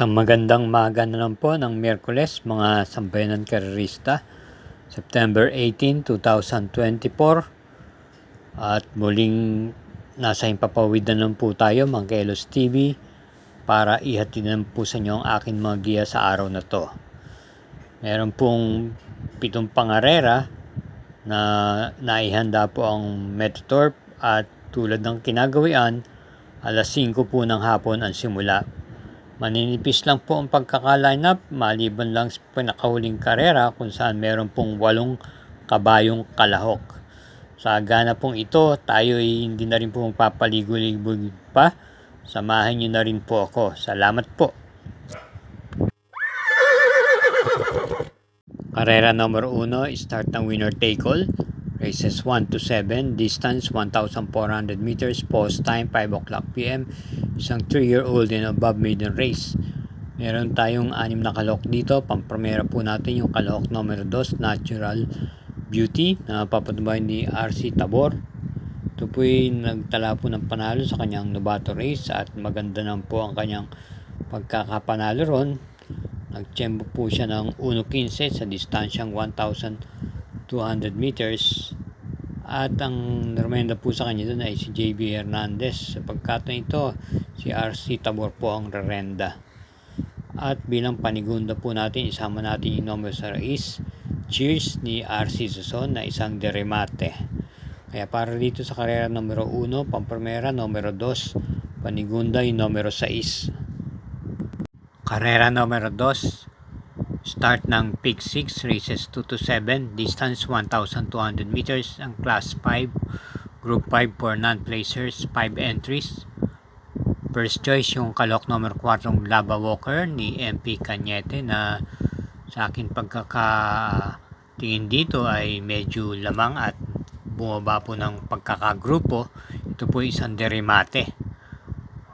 Isang magandang maga na lang po ng Miyerkules, mga sambayanan karerista, September 18, 2024. At muling nasa himpapawid na lang po tayo, mga Kelos TV, para ihatid na po sa inyo ang aking mga giya sa araw na to. Meron pong 7 pangarera na naihanda po ang Metroturf at tulad ng kinagawian, alas 5 po ng hapon ang simula. Maninipis lang po ang pagkaka-line up maliban lang sa pinakahuling karera kung saan meron pong 8 kabayong kalahok. Sa gana pong ito, tayo ay hindi na rin po magpapaligo-ligo pa. Samahan nyo na rin po ako. Salamat po. Karera number 1, start ng winner take all. Races 1 to 7, distance 1,400 meters, post time 5 o'clock p.m. Isang 3-year-old and above maiden race. Meron tayong 6 na kalahok dito. Pampremera po natin yung kalahok numero 2, Natural Beauty, na papatubayan ni RC Tabor. Ito po ay nagtala po ng panalo sa kanyang Novato race at maganda naman po ang kanyang pagkakapanalo ron. Nagtiyempo po siya ng 1.15 sa distansyang 1,200 meters. At ang naremenda po sa kanya doon ay si JB Hernandez. Sa pagkataon ito, si RC Tabor po ang rerenda. At bilang panigunda po natin, isama natin yung numero sa race, Cheers ni RC Suson na isang deremate. Kaya para dito sa karera numero 1, pampremera numero 2, panigunda yung numero 6. Karera numero 2, start ng Pick 6, races 2 to 7, distance 1,200 meters, ang class 5, group 5 for non-placers, 5 entries. First choice yung kalahok number 4, Lava Walker ni MP Cañete, na sa akin pagkakatingin dito ay medyo lamang at bumaba po ng pagkakagrupo. Ito po isang deremate.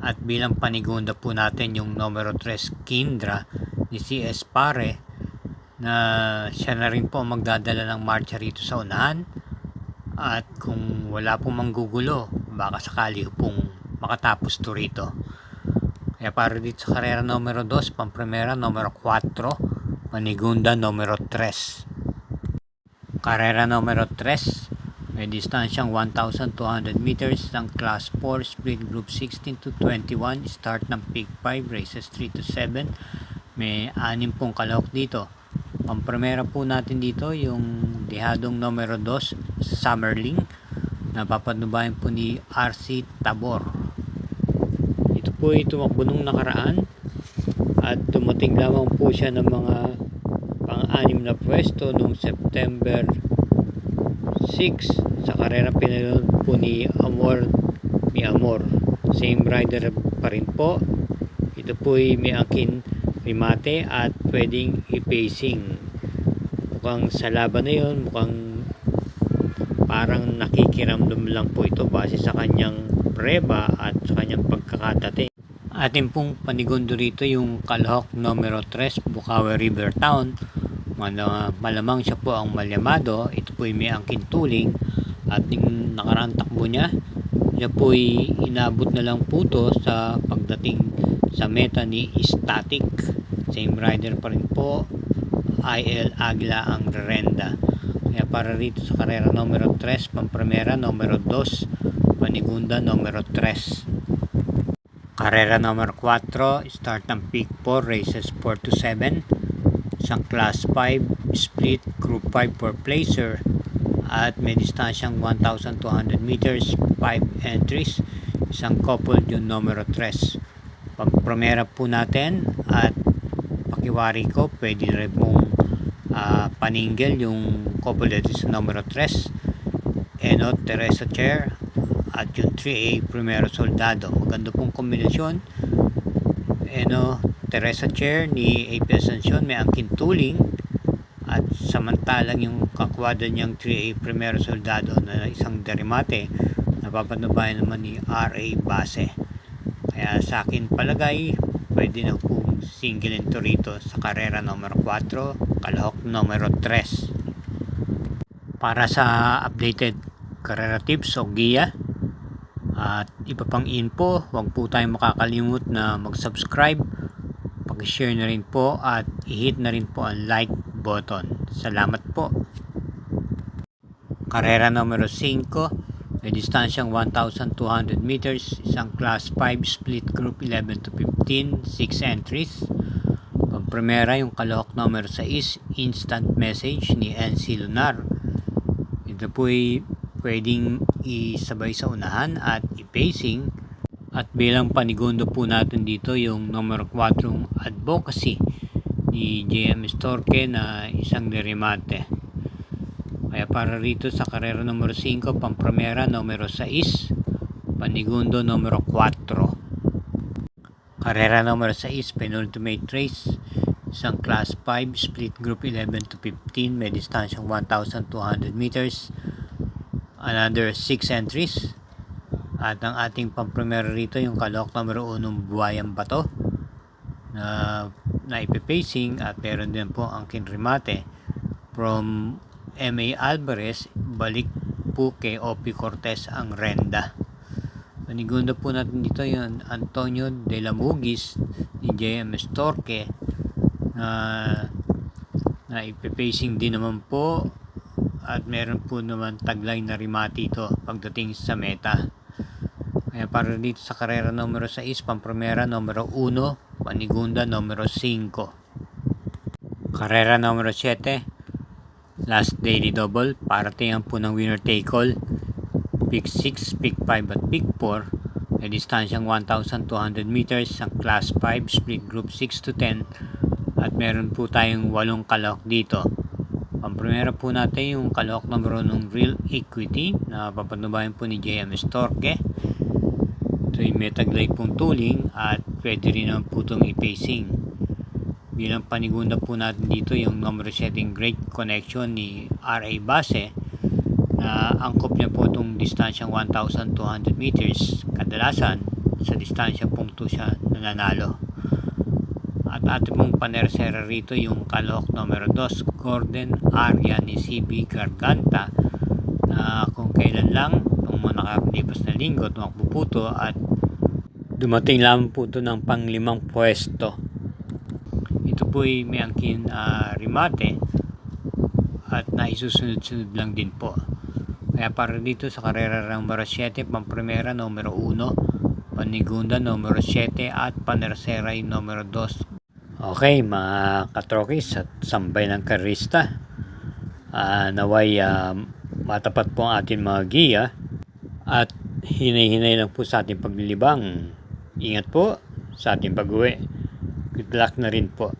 At bilang panigunda po natin yung numero 3, Kindra ni CS Pare, na siya na rin po magdadala ng marcha rito sa unahan. At kung wala pong manggugulo, baka sakali pong makatapos to rito. Kaya para dito sa karera numero 2, pampremera numero 4, panigunda numero 3. Karera numero 3, may distansyang 1,200 meters, ang class 4, split group 16 to 21, start ng Pick 5, races 3 to 7. May 6 pong kalahok dito. Pampremera po natin dito yung dehadong numero 2, Summerling, na papanubayan po ni RC Tabor. Ito po ay tumakbo nung nakaraan at dumating lamang po siya ng mga pang-6 na pwesto noong September 6 sa karera pinalunod po ni Amor. Same rider pa rin po. Ito po ay may angkin remate at pwedeng i-pacing. Mukhang sa laban na yun, mukhang parang nakikiramdam lang po ito base sa kanyang preba at sa kanyang pagkakadating. Atin pong panigundo rito yung kalahok numero 3, Bukawi River Town. Malamang siya po ang malyamado. Ito po ay may angkin tuling at yung nakarang takbo niya, siya po ay inabot na lang po to sa pagdating sa meta ni Static. Same rider pa rin po, IL Agla ang rerenda. Kaya para rito sa karera numero 3, pampremera numero 2, panigunda numero 3. Karera numero 4, start ng Pick 4, races 4 to 7, isang class 5, split group 5 for placer, at may distansyang 1,200 meters, 5 entries, isang couple yung numero 3. Pampremera po natin at pakiwari ko, pwede rin pong paningil yung couple dito sa numero 3, Eno Teresa Chair at yung 3A Primero Soldado. Maganda pong kombinasyon. Eno Teresa Chair ni AP Ascension, may angkin tuling, at samantalang yung kakwada niyang 3A Primero Soldado na isang deremate, napapanubayan naman ni RA Base. Kaya sa akin palagay, pwede na kung single ito rito sa karera numero 4, kalahok numero 3. Para sa updated karera tips o giya at iba pang info, huwag po tayong makakalimut na mag-subscribe, Pag-share na rin po at i-hit na rin po ang like button. Salamat po. Karera numero 5, may distansyang 1,200 meters, isang class 5 split group 11 to 15, 6 entries. Pang-primera yung kalahok numero 6, instant message ni NC Lunar. Ito po ay pwedeng isabay sa unahan at i-pacing. At bilang panigundo po natin dito yung numero 4, advocacy ni JM Storke na isang derimate. Kaya para rito sa karera numero 5, pang-primera numero 6, panigundo numero 4. Karera numero 6, penultimate race, isang class 5 split group 11 to 15, may distansyang 1,200 meters, another 6 entries. At ang ating pang-primera rito yung kalahok numero 1, Buwayang Bato na ipipacing, at meron din po ang kinrimate from M.A. Alvarez, balik po kay O.P. Cortez ang renda. Panigundo po natin dito yung Antonio de la Mugis ni JM Storke na ipipacing din naman po, at meron po naman taglay na rimati ito pagdating sa meta. Kaya para dito sa karera numero 6, pang-primera numero 1, panigunda numero 5. Karera numero 7, last daily double, parating po ng winner take all, pick 6, pick 5 at pick 4, may distansyang 1,200 meters, ang class 5 split group 6 to 10, at meron po tayong 8 kalahok dito. Pang-primera po natin yung kalahok numero ng Real Equity na papanubayan po ni JM Storke. Ito yung may taglay pong tuling at pwede rin naman po itong i-pacing. Bilang panigunda po natin dito yung numero 7, Great Connection ni R.A. Base, na angkop niya po itong distansyang 1,200 meters. Kadalasan sa distansya pong ito siya nananalo. At ating pong panersera rito yung kalahok numero 2, Gordon Arya ni CB Garganta, na kung kailan lang itong mga nakalipas na linggo tumakbo po ito at dumating lamang po ito ng pang-5 pwesto. Ito po ay may angkin rimate at naisusunod-sunod lang din po. Kaya para dito sa karera numero 7, pang-primera numero 1, panigunda numero 7 at panersera yung numero 2. Okay mga katrokis at sambay ng karista, naway matapat po ang ating mga giya at hinay-hinay lang po sa ating paglilibang. Ingat po sa ating pag-uwi. Good luck na rin po.